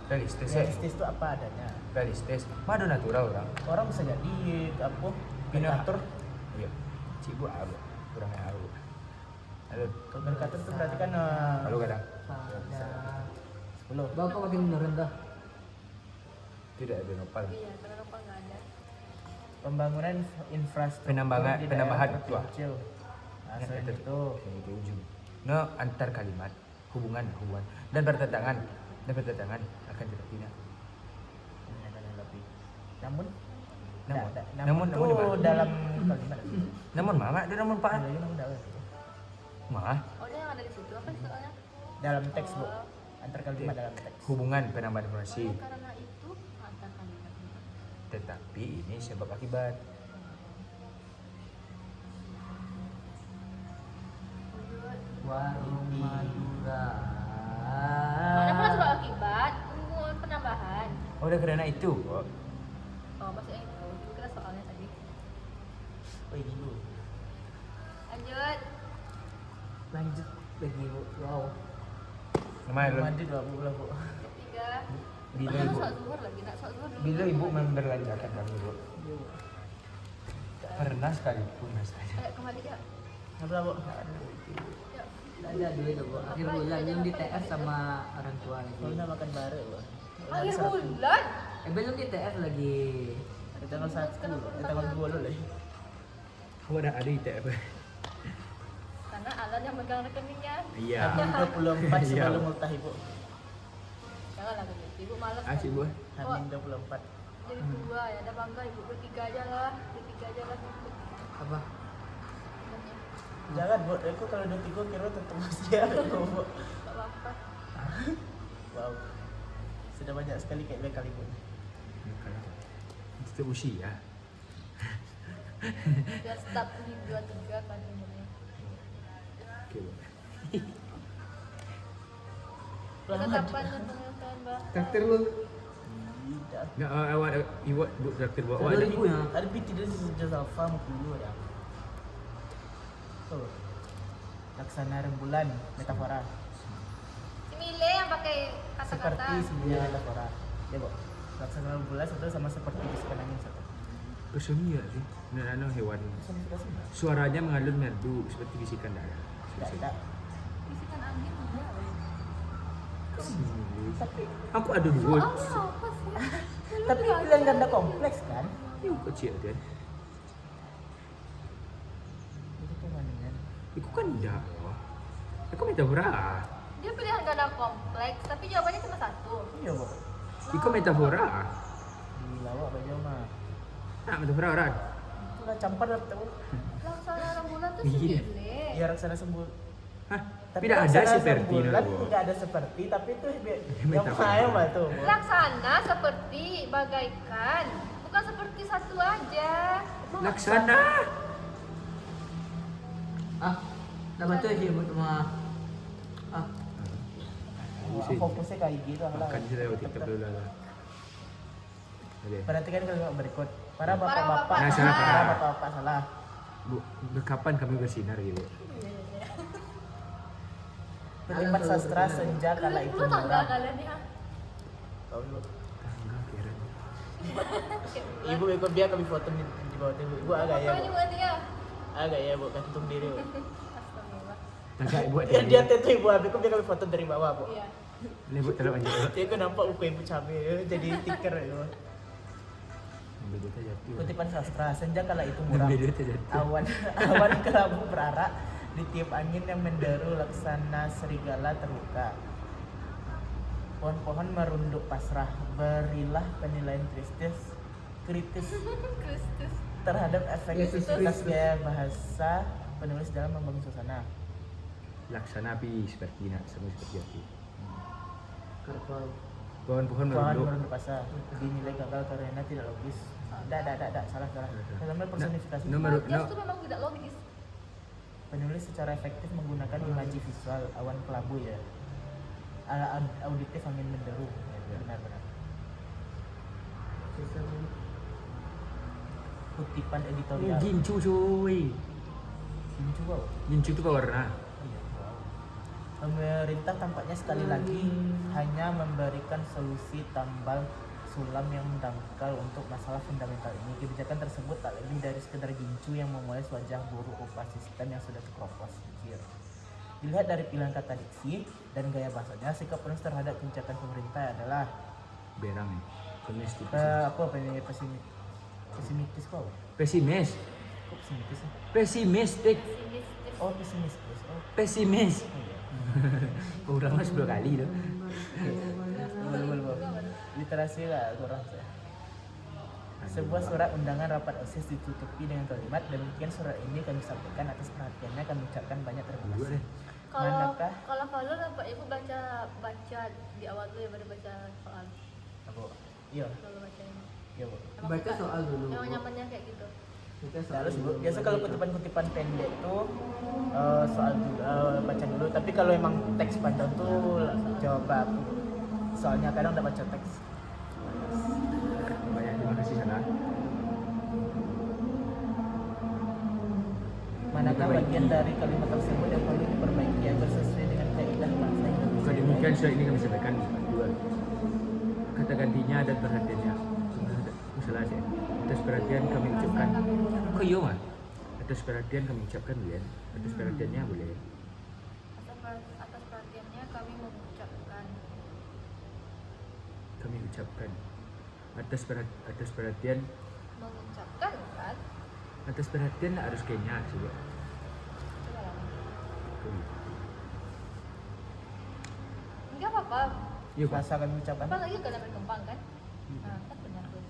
Realistis. Realistis itu apa adanya. Realistis. Mana natural orang. Orang bisa jadi apa? Bina. Karikatur. Iya. Cik buat apa? Kurang tahu. Halo. Kalau karikatur itu berarti kan Halo kadang. 10. Bawa kau makin menurun dah. Tidak ada nopal. iya, karena apa nggak ada. Pembangunan infrastruktur Penambangan- di penambahan daerah tua. terpencil. Nah, selain Yang itu Yang di ujung. No antar kalimat hubungan dan bertentangan akan tidak pindah. ini akan lebih. Namun Namun, tak, namun itu di mana? dalam kalimat. Namun mama ada namun pak. Iya, namun tak. Mah Oh, dia yang ada di situ apa sih soalnya? Dalam teks bu. Antar kalimat dalam teks. hubungan penambahan informasi. Oh, karena itu antar kalimat. Tetapi ini sebab akibat. Warung Madura. Mana pernah sebab akibat? Tunggu penambahan. Oh, udah karena itu kok. Oh, maksudnya itu. Itu kira soalnya tadi. Oh ini bu. Lanjut. Lanjut lagi bu. Wow. Nama lu. Mandi 2 bulan bu. Ketiga. Bila Nak ibu, soal zuhur lagi, nak soal zuhur dulu. bila ibu memberlanjakan kami bu. Tak pernah sekalipun rasanya. Ayo kembali ya. Apa bu? Yuk. Tidak ada duit bu. Akhir bulan belum di TF sama orang tua lagi. Soalnya makan bareng bu. Akhir bulan. Belum di TF lagi. Di tanggal 1, tanggal 2 loh. Kamu ada ITF? Karena Alan yang megang rekeningnya. Iya. Hamin 24 Iya. sebelum ultah ibu. Janganlah begitu. Ibu malas. Asik bu. Hamin 24. Jadi dua ya, ada bangga ibu bertiga aja lah. Bertiga aja lah. Apa? Jangan bu, aku kalau 23 kira tetap masih ada bu. Gak apa-apa. Wow. Sudah banyak sekali kayak bekal ibu. Itu usia. Biar start di 23 kan umurnya. Oke bu. Ketetapan dan penyelesaian bahasa. Traktir lu. Tidak. Nggak awak ibu buat traktir buat awak. 2000 ya. Ada biti dari sejauh alfa mau dulu ya. Oh, Laksana rembulan, metafora. Simile yang pakai kata-kata. Seperti sebuah metafora. Ya, Bu. Laksana rembulan satu sama seperti bisikan angin satu. Personia sih. Nano hewan. Sama. Suaranya mengalun merdu seperti bisikan darah. Tidak. Bisikan angin enggak. Tapi Aku ada dua. Soalnya apa sih? tapi pilihan ganda kompleks kan? Yuk kecil kan. Itu tuh mandingan. Iku kan enggak. Aku metafora. Dia pilihan ganda kompleks, tapi jawabannya cuma satu. Iya, Bu. Iku metafora. Gila, Bu, baju mah. Nah, metafora orang. Itu lah campur lah tahu. Laksana rembulan tuh Iya. simile. Ya raksana sembul. Hah? Tapi Tidak ada laksana seperti sembulan nabo. tidak ada seperti, tapi itu yang Metafora. mayo Mbak tuh. Bu. Laksana seperti bagaikan, bukan seperti satu aja. Laksana. Dah betul je buat rumah. Fokusnya kayak gitu lah. Makan sih lewat TikTok dulu lah. Oke. Perhatikan kalimat berikut. Para Para bapak-bapak, bapak Nah, salah, para para. bapak-bapak salah. Bu, kapan kami bersinar gitu? Kutipan sastra senja kala Kalian itu dulu tangga murah. kalian ya. Tahu lu. Tangga kira. Ibu ikut dia kami foto di bawah ibu. Ibu agak ya, Fotonya Bu. buat dia. Agak ya, Bu, gantung diri, Bu. Astagfirullah. Tangga buat Dia tato ibu abi, kok biar kami foto dari bawah, Bu. Iya. Ini buat terlalu anjir. Dia kok nampak uku ibu cabai jadi stiker ya, Bu. Beda jatuh. Kutipan sastra senja kala itu murah. Beda jatuh. Awan awan kelabu berarak ditiup angin yang menderu laksana serigala terluka. Pohon-pohon merunduk pasrah, berilah penilaian kritis Kristus. terhadap efektivitas Kristus. gaya bahasa penulis dalam membangun suasana. Laksana api seperti nak semua seperti api. Kerpal. Pohon-pohon Pohon merunduk. merunduk pasrah dinilai gagal karena tidak logis. Tidak, salah. Namanya personifikasi. Nomor Podcast tuh memang tidak logis. Penulis secara efektif menggunakan imaji visual awan kelabu ya. Auditif angin menderu. Ya, benar. Kutipan editorial. Gincu cuy. Gincu, wow. Gincu itu apa warna? Iya, wow. Pemerintah tampaknya sekali lagi hanya memberikan solusi tambal sulam yang dangkal untuk masalah fundamental ini. Kebijakan tersebut tak lebih dari sekedar gincu yang memoles wajah buruk upah sistem yang sudah terkeropos. Dilihat dari pilihan kata diksi dan gaya bahasanya, sikap penulis terhadap kebijakan pemerintah adalah Berang nih. Pesimistis. pesimistis kok. Pesimis. Kok pesimistis sih? Pesimistik. Sinistis. Oh, pesimistis. Oh, Pesimis. iya. Kurang mas 10 kali loh. Boleh. Literasi lah kurang saya. Sebuah surat undangan rapat OSIS ditutupi dengan kalimat, demikian surat ini kami sampaikan atas perhatiannya, kami ucapkan banyak terima Dua kasih. deh. Manakah? Kalau dapat ibu baca di awal dulu ya baru baca soal. Apa? Iya, Lalu baca ini. iya, Bu. Baca soal dulu. Memang nyamannya kayak gitu. Baca soal Harus, Bu. dulu. Biasa kalau kutipan-kutipan pendek tuh soal baca dulu, tapi kalau emang teks panjang tuh jawab aku. Soalnya kadang udah baca teks. Banyak terima kasih sana. Manakah bagian dari kalimat tersebut yang perlu diperbaiki agar sesuai dengan kaidah bahasa Indonesia? Bukan demikian surat ini kami sampaikan dua. Kata gantinya dan perhatiannya. Salah sih. Atas perhatian kami ucapkan. Kok iya mah? Atas perhatian kami ucapkan boleh. Atas perhatiannya boleh. Atas perhatiannya kami mengucapkan. Kami ucapkan. Atas perhatian. Mengucapkan kan? Atas perhatian lah harus kayaknya coba. Coba lah. Enggak apa-apa. Iya Pak. Bahasa kami ucapkan. Apa lagi kalian berkembang kan? Nah, kan benar tuh.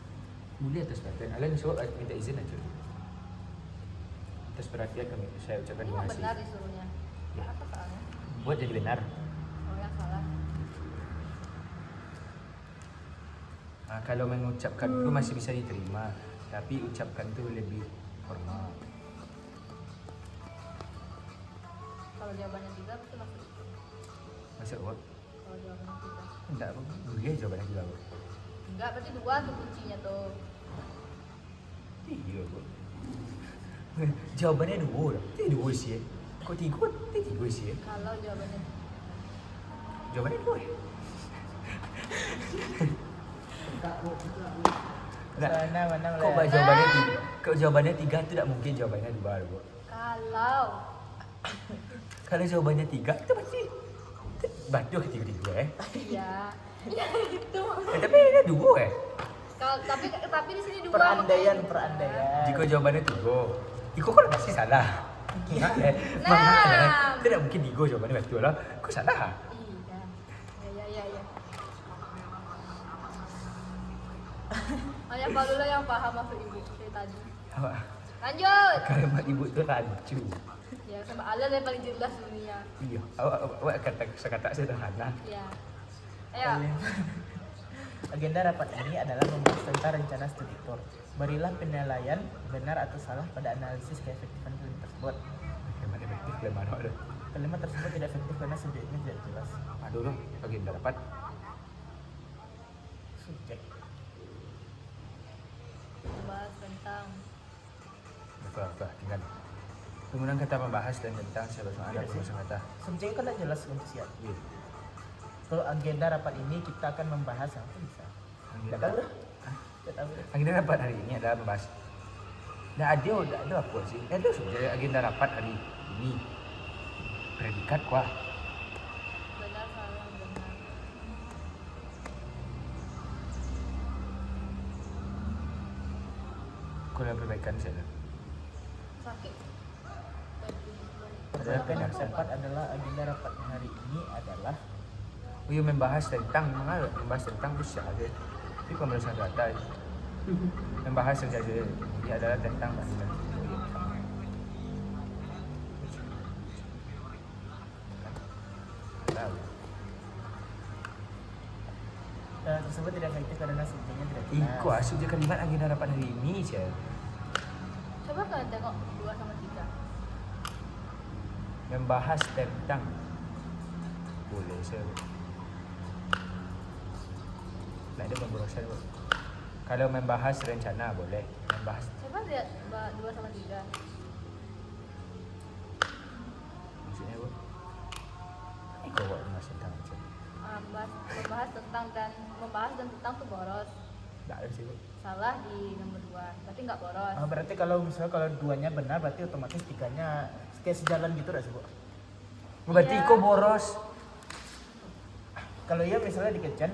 Boleh atas perhatian. Kalian coba minta izin aja. Atas perhatian kami saya ucapkan Ini terima yang kasih. benar disuruhnya. Ya. Apa salahnya? Buat jadi benar. Oh yang salah. Nah, kalau mengucapkan itu masih bisa diterima, tapi ucapkan itu lebih formal. Kalau jawabannya tiga berarti masuk. Masuk Pak? Kalau jawabannya tiga. Enggak, boleh jawabannya juga Pak. Enggak, berarti dua tuh kuncinya tuh. Iya Pak. Jawabannya dua lah. Itu dua sih. Kok Kok tiga? Tiga sih. Kalau jawabannya Jawabannya dua. Mana Kok mulai? jawabannya tiga? Kok jawabannya tiga tidak mungkin jawabannya dua Bu. kalau Kalau jawabannya tiga itu pasti batu ketiga-tiga iya. Ya itu. Tapi ini dua Kalau tapi di sini dua. Perandaian. Jika jawabannya tiga, Iko kan pasti salah. Nah, Nah. tidak mungkin tiga jawabannya betul lah. Kok salah? Iya. Ya. Hanya Pak Lula yang paham maksud ibu dari tadi. Apa? Lanjut. Kalimat ibu itu rancu. Ya sama Alan yang paling jelas dunia. Iya, awak kata sederhana. Ya. Ayo. Agenda rapat ini adalah membahas tentang rencana studi tour. Berilah penilaian benar atau salah pada analisis keefektifan film tersebut. Kalimat efektif kalimat ada. Kalimat tersebut tidak efektif karena subjeknya tidak jelas. Aduh loh, agenda rapat. Subjek. Membahas tentang Betul, tinggal. Penggunaan kata membahas dan tentang siapa ada pengusaha kata. Subjeknya kan tidak jelas untuk siapa. Iya. Kalau agenda rapat ini kita akan membahas apa bisa? Tidak tahu dah. Tidak tahu dah. Agenda rapat hari ini adalah membahas. Nah, ada apa sih? Ada subjek agenda rapat hari ini. Predikat kuah. benar salah benar. Kurang perbaikan saya. Sakit. Berdasarkan yang tepat adalah agenda rapat hari ini adalah Oh iya membahas tentang bisa aja. Tapi pemeriksaan data membahas saja ini adalah tentang bahasa. Tahu. tersebut tidak efektif karena subjeknya tidak jelas. Iko subjek kalimat agenda rapat hari ini je. Coba kalian tengok 2 sama 3. Membahas tentang boleh saya. Nak ada pemberosan Bu. Kalau membahas rencana boleh. Membahas Coba lihat 2 sama 3. maksudnya Bu. Iko buat membahas tentang je. Membahas dan tentang tuh boros. Tak ada sih Bu. Salah di nomor 2. Berarti nggak boros. Berarti kalau misalnya kalau duanya benar berarti otomatis tiganya kayak sejalan gitu dah sih Bu. Berarti Iya. Iko boros. Kalau iya misalnya dikejan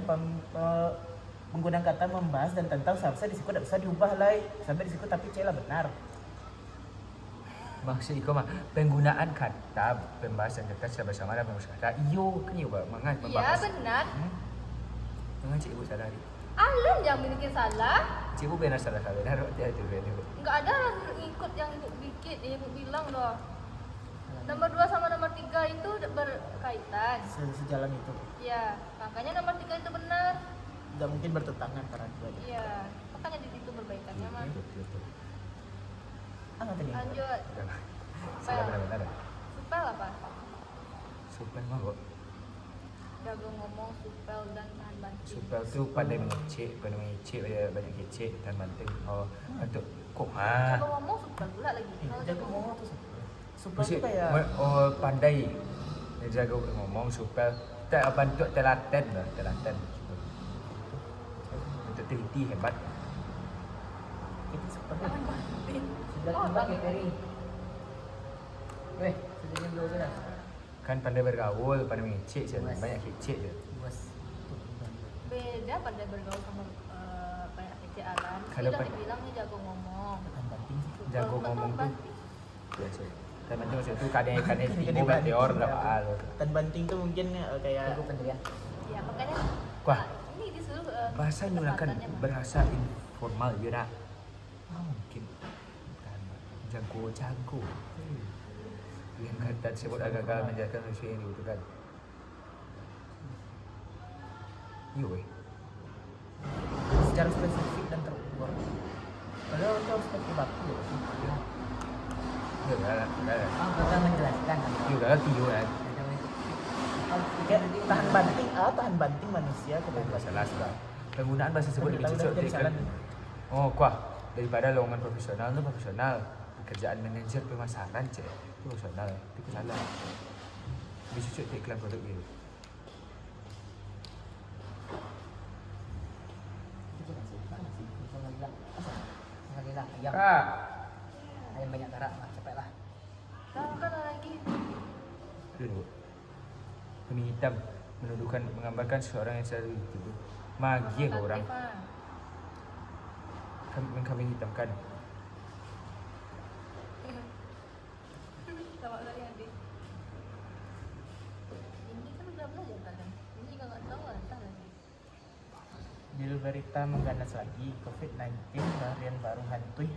menggunakan kata membahas dan tentang seharusnya di situ tidak bisa diubah lah sampai di situ tapi C lah benar. Maksud Iko mah penggunaan kata pembahasan kata secara bersama dan pembahasan kata iyo kan iyo mangan Iya membahas. benar. Mangan cik ibu salah hari. Alan yang bikin salah. Cik ibu benar salah benar hati-hati benar. Nggak ada ikut yang ibu bikin, yang ibu bilang loh. Nomor 2 sama nomor 3 itu berkaitan. Sejalan itu. Ya, makanya nomor 3 itu benar. Tidak mungkin bertentangan karena duanya. Iya, makanya di situ perbaikannya mah. Betul. Nggak tadi. Lanjut. Salah benar. Supel apa? Supel mah kok. Jago ngomong, supel dan tahan banting. Supel tu pandai mengecek banyak kecek dan banting. Oh, untuk kok Jago ngomong, supel pula lagi. Kalau Jago ngomong tuh super Mesti tuh kayak pandai dia jaga ngomong supel tak bantu telaten lah telaten untuk teliti hebat itu super. tahan banting. Sudah Oh, tiba tahan ke Ferry. Weh, sudah jam 12 dah. kan pandai bergaul pandai mengecek je Luas. banyak kecek je Luas. Beda pada bergaul sama banyak kecil Alan. Kalau Tidak pan- dibilang nih jago ngomong. Tahan banting sih. Supel jago pula ngomong tahan tu banting. biasa dan bantu maksud tu kadang Ini timo meteor lah al Tahan banting tuh mungkin kayak Jago pendirian. Ya, makanya Wah. ini disuruh bahasa menggunakan kesempatannya. bahasa informal je nak mungkin bukan jago yang kata disebut agak-agak menjaga sesuatu yang dibutuhkan iya weh secara spesifik dan terukur. Padahal itu harus pakai baku ya. iya dah Oh, kata menjelaskan. iya dah tiyo kan Kayak tahan banting tahan banting manusia ke bahasa las lah penggunaan bahasa tersebut lebih cocok dari dengan salah. oh kuah daripada lowongan profesional tu profesional pekerjaan manajer pemasaran je Itu salah. Itu salah. Bisa cek iklan produk gitu. Ayam. Kak. Ayam banyak garak lah, cepet lah. Kan ada lagi. Aduh. Kami hitam menuduhkan menggambarkan seseorang yang selalu dituduh magi ke orang. Kami hitamkan. Sama kali adik. Ini kan udah belajar kan? Ini juga nggak tahu entah lagi. Judul berita mengganas lagi COVID-19 varian baru hantui.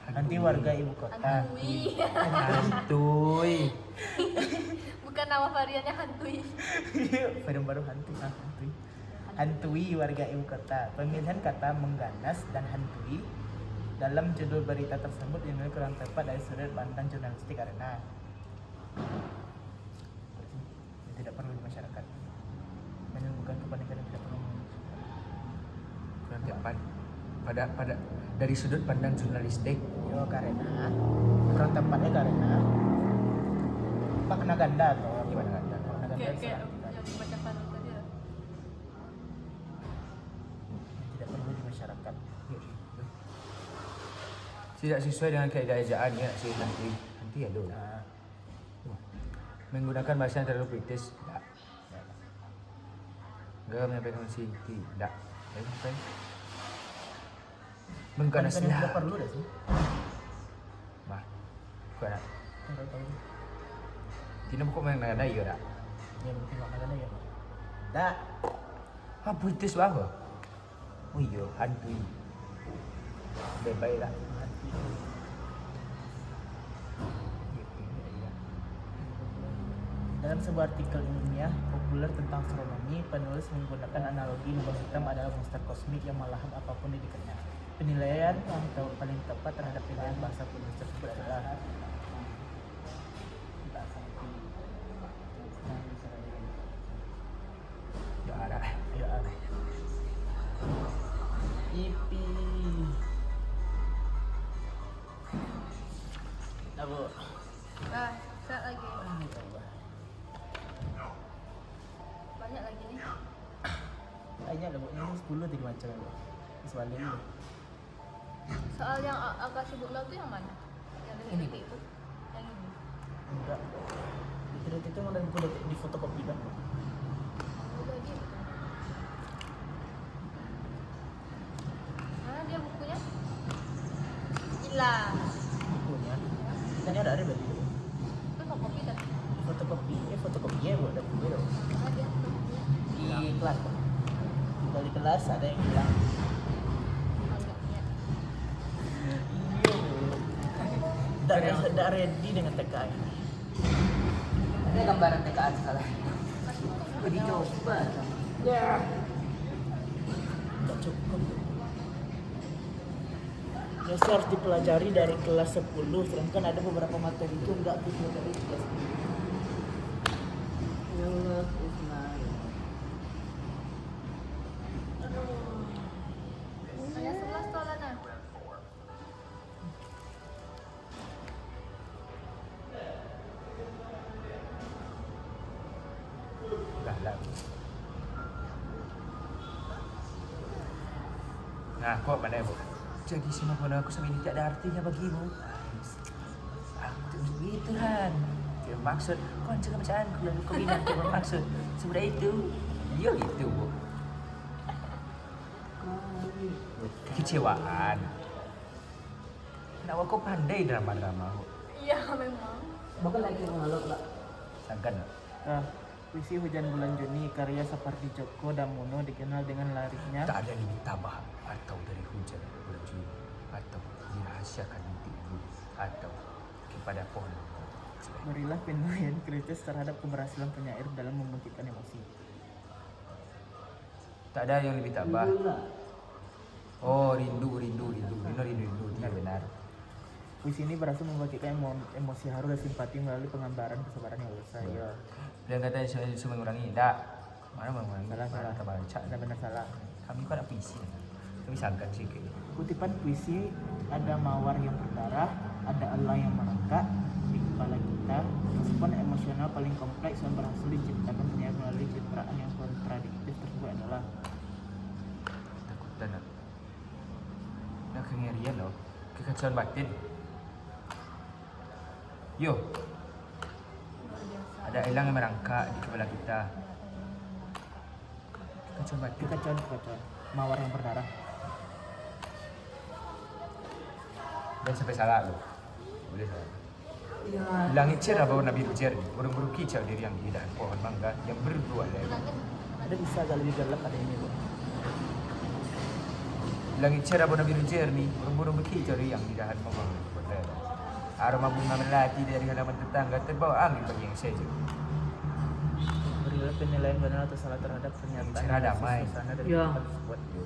Nanti warga ibu kota. Hantui. Hantui. Bukan nama variannya hantui. Varian baru hantui. Hantui. Hantui warga ibu kota. Pemilihan kata mengganas dan hantui dalam judul berita tersebut dinilai kurang tepat dari sudut pandang jurnalistik karena tidak perlu di masyarakat. Menimbulkan kepanikan yang tidak perlu. Kurang tepat pada dari sudut pandang jurnalistik. Yo karena kurang tepatnya karena makna ganda atau Gimana kan? makna ganda Kayak serang yang dibaca Farul tadi ya. tidak perlu di masyarakat. Tidak sesuai dengan kaidah ejaan ya sih nanti ada. Nah, Menggunakan bahasa yang terlalu kritis. Tidak. Enggak menyampaikan sih tidak. Sampai mengganas kepanikan yang tidak perlu dah sih. Mah. Bukan. Tahu. Tidak kok main ada ya dak. Ya mungkin makna ganda ya. Dah. Ah kritis banget. Oh iya, hantui. Baik lah. Dalam sebuah artikel ilmiah populer tentang astronomi, penulis menggunakan analogi lubang hitam adalah monster kosmik yang melahap apapun di dekatnya. Penilaian yang paling tepat terhadap pilihan bahasa penulis tersebut adalah Ya ada. ya Ipi. Abu. Nah, set lagi. Banyak lagi nih. Banyak lah, Bu. Ini 10 tadi macam Bu. Soalnya ini. Soal yang agak sibuk lo tuh yang mana? Yang dari detik itu? Yang ini? Enggak. Itu udah di fotokopi kan? Udah gitu. Mana dia bukunya? Hilang. Bukunya. Tanya ada berarti. Itu fotokopi kan? Fotokopi ya Bu, ada buku itu. Mana dia bukunya? Di kelas Pak. Kalau di kelas ada yang bilang Agaknya. tidak ready dengan TKI. Ada gambaran TKA salah. Dicoba. Ya. Tidak cukup. Biasa harus dipelajari dari kelas 10, sedangkan ada beberapa materi itu enggak dipelajari dari kelas 10. Allah Ismail. Hanya 11 soalan. Lah. Nah, kok pandai Bu? Jadi semua pun aku sama ini tak ada artinya bagimu. Aku tak begitu kan. Tidak maksud. Kau cakap macam aku lalu kau bilang tidak bermaksud. Semudah itu. Ya gitu Bu. Kekecewaan. Kenapa kau pandai drama-drama Bu? Iya memang. Bakal lagi mengalut lah. Sangkan. Puisi Hujan Bulan Juni karya Sapardi Djoko Damono dikenal dengan liriknya Tak ada limit tabah atau dari hujan bulan Juni atau dirahasiakan mimpi ibu atau kepada pohon. berilah penilaian kritis terhadap keberhasilan penyair dalam membangkitkan emosi. Tak ada yang lebih tabah. Oh rindu. Tidak benar. Puisi ini berhasil membangkitkan emosi haru dan simpati melalui penggambaran kesabaran yang luas. Ya. Dia kata saya mengurangi. Tak. Mana mengurangi? Salah. Kita baca. Ada benar salah. Kami kan ada puisi. Kami sangkan sih kayak. Kutipan puisi ada mawar yang berdarah, ada Allah yang merangkak, kepala kita, respon emosional paling kompleks yang berhasil diciptakan penyair melalui citraan yang kontradiktif tersebut adalah Takutan nak kengerian loh, kekacauan batin. Yo, Luar biasa. ada elang yang merangkak di kepala kita. Kekacauan batin. kekacauan, mawar yang berdarah. Dan sampai salah loh. Boleh salah. Ya. Langit cerah berwarna biru jernih, burung-burung kicau diri yang di dahan pohon mangga yang berdua lebar. Ada bisa agak lebih gelap ada ini loh. Langit cerah berwarna biru jernih, burung-burung berkicau diri yang di dahan pohon yang berdua lebar. Aroma bunga melati dari halaman tetangga terbawa angin bagi yang sejuk. Berilah penilaian benar atau salah terhadap pernyataan Cerah damai. suasana dari Ya. tempat tersebut. Yo.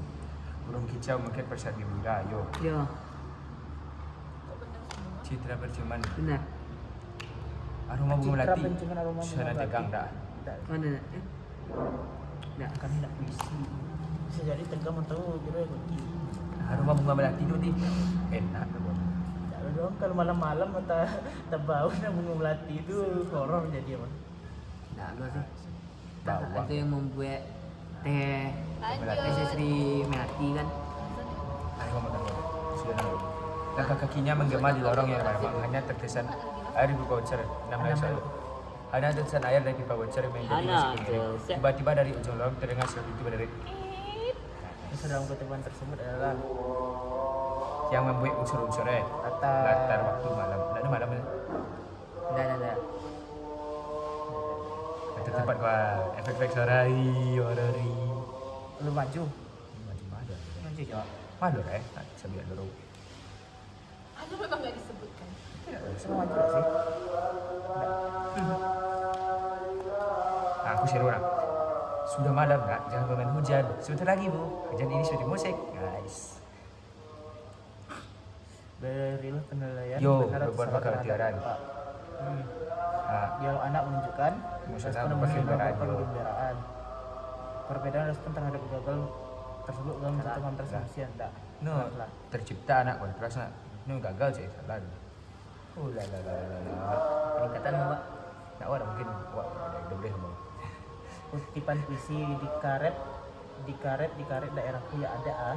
Burung kicau mungkin persat gembira, yo. Ya, Kok benar semua? Citra percuman, benar. aroma bunga Citra melati. penciuman aroma bunga Suasana melati. tegang dah. Mana nak? Dah. Kami nak puisi. Bisa jadi tegang atau kira kunci. Aroma bunga melati tu di enak tu. Kalau dong kalau malam-malam tak bau na bunga melati itu horor jadi apa? Dah lu sih. Bawang. Ada yang membuat teh Lanjut. Sri Melati kan. Aroma bunga melati. Sudah tahu. Langkah-kakinya menggema di lorong yang ramai, hanya terkesan air di pipa water 6 hari lalu. Hanya terkesan air dari pipa water yang menjadi Hana, nasi kering. terkesan. Tiba-tiba dari ujung lorong terdengar suara tiba dari Unsur dalam kutipan tersebut adalah yang membuat unsur-unsur latar waktu malam. Lalu malam ni. dah. Ada tempat kuat efek-efek suara horori. Lu maju. Macam mana? Maju jawab. Malu tak sebiar dulu. Aduh, memang nggak disebutkan. Lu maju tak sih? Aku seru nak. Sudah malam nak, jangan bermain hujan. Sebentar lagi bu, hujan ini sudah musik. Guys. Berilah penilaian Yo, benar atau berbuat salah bakal terhadap tiaran. Pak. Dialog anak menunjukkan Emosional respon berupa kegembiraan, yo. kegembiraan. Perbedaan respon terhadap gagal tersebut dalam bentuk kontras Lah. manusia enggak. No, Lah. tercipta anak kontras nak. No gagal sih, salah. Oh la la la la la. Peningkatan Mbak. Nak awak dah mungkin awak dah boleh ngomong. Kutipan puisi di karet daerahku ya ada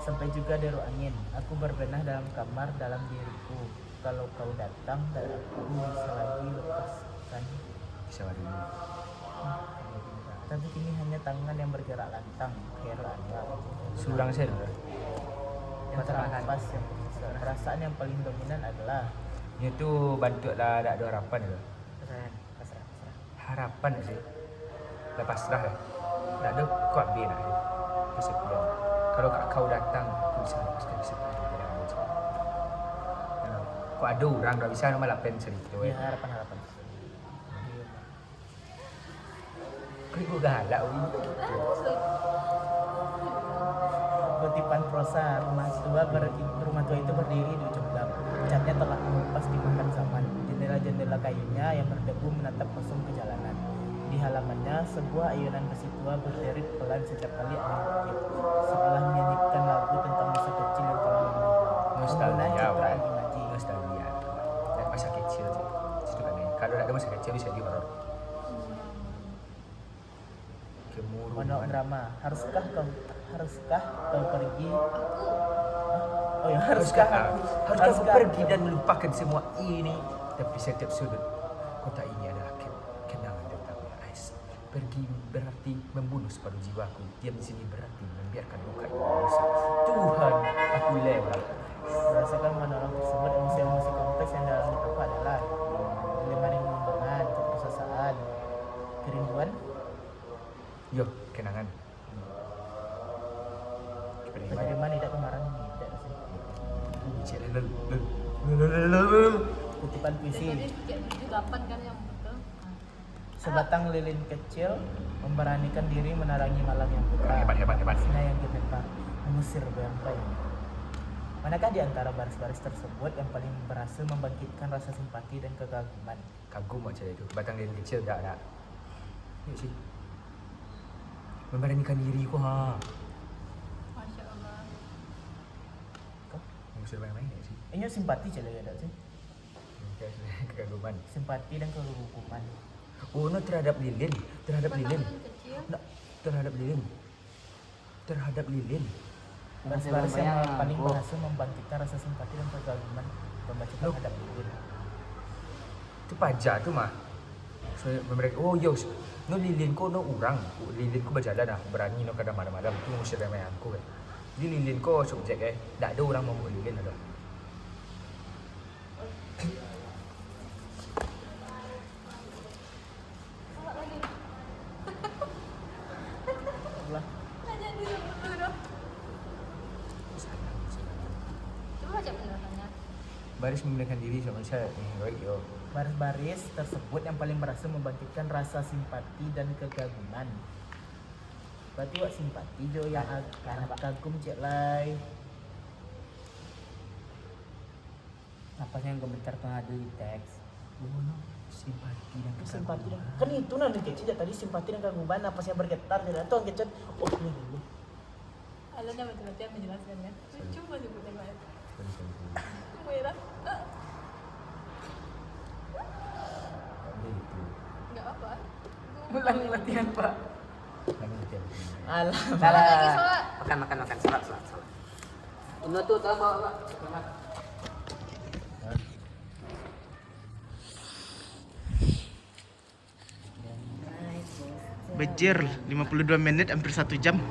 sampai juga deru angin. Aku berbenah dalam kamar dalam diriku. Kalau kau datang dan aku bisa lagi lepaskan. Bisa baru ini. Tapi kini hanya tangan yang bergerak lantang. Khairul Anwar. Surang saya dah. Yang terampas yang tersisa. Perasaan yang paling dominan adalah Ini tu bantulah tak ada harapan ke? pasrah. Harapan tak sih? Dah pasrah kan? Tak ada kau ambil nak kesepian. Kalau kau datang, aku bisa lepaskan kesepian daripada kamu. Kau ada orang dah bisa nama lapen cerita. Ya, harapan. Kau ikut galak weh. Bagus loh. Kutipan prosa rumah tua itu berdiri di ujung gang. Catnya telah mengupas dimakan zaman. Jendela-jendela kayunya yang berdebu menatap kosong ke jalanan. Di halamannya sebuah ayunan besi tua berderit pelan setiap kali angin bertiup, seolah menyanyikan lagu tentang masa kecil yang telah lama hilang. Penggunaan Nostalgia, citraan weh. imaji. Nostalgia. Dan masa kecil je. Situ kan ni. Kalau tak ada masa kecil bisa di horor. Kemuruan. Drama. Haruskah kau pergi? Aku Oh ya, Haruskah haruskah aku pergi dan melupakan semua ini? Tapi setiap sudut kota ini adalah kenangan tentang Ais. Pergi berarti membunuh separuh jiwaku. Diam di sini berarti membiarkan luka ini menyusut. Tuhan, aku lewat. Berdasarkan monolog tersebut, emosi-emosi kompleks yang dalam aku adalah dilemaring membangan, keputusasaan, kerinduan, Yo, kenangan. penerimaan, tidak kemarahan, tidak sih. Kutipan puisi. jadi kayak 78 kan yang betul. Sebatang lilin kecil memberanikan diri menarangi malam yang buta. Hebat. Sinar yang gemetar mengusir bayang-bayang. Manakah di antara baris-baris tersebut yang paling berhasil membangkitkan rasa simpati dan kekaguman? Kagum macam itu. Batang lilin kecil dah nak. Ya sih. Memberanikan diri ku ha. Masya Allah. Maksud main-main tak sih? Ini simpati je lah tak sih? Kekaguman. simpati dan kehukuman. Oh, no, terhadap lilin. Terhadap lilin. Teman kecil. No, terhadap lilin. Terhadap lilin. Baris-baris yang Bayang-bayang. paling Oh. berhasil membangkitkan rasa simpati dan kekaguman pembaca terhadap lilin. Itu pajak tu mah. So, mereka, oh yo, no lilin ko no orang. Lilin ko berjalan lah, berani no kadang malam-malam tu mesti ramai aku kan. Jadi lilin ko subjek tak ada orang membuat lilin ada. Salah lagi. Allah. Nah, jadi dulu dong. Coba baca penjelasannya. Baris memilihkan diri sama saya baik yo. Baris-baris tersebut yang paling berhasil membangkitkan rasa simpati dan kegaguman. Berarti wak simpati jo yang kagum cek lai. Apa sih yang komentar tengah ada di teks? Oh no, simpati dan Simpati dan kan itu nanti kecil tadi simpati dan kegaguman apa sih yang bergetar jadi tuh yang kecil. Oh ini dulu. Alana betul-betul yang menjelaskan kan. Cuma sebutin aja. Sorry. Merah. Itu. Enggak apa. Ulang latihan pak. Lagi latihan. Alah. Salah lagi salah. Makan. Salat. Ini tuh tolong bawa. Bejir 52 menit hampir 1 jam.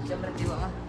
Jam berarti Pak mah.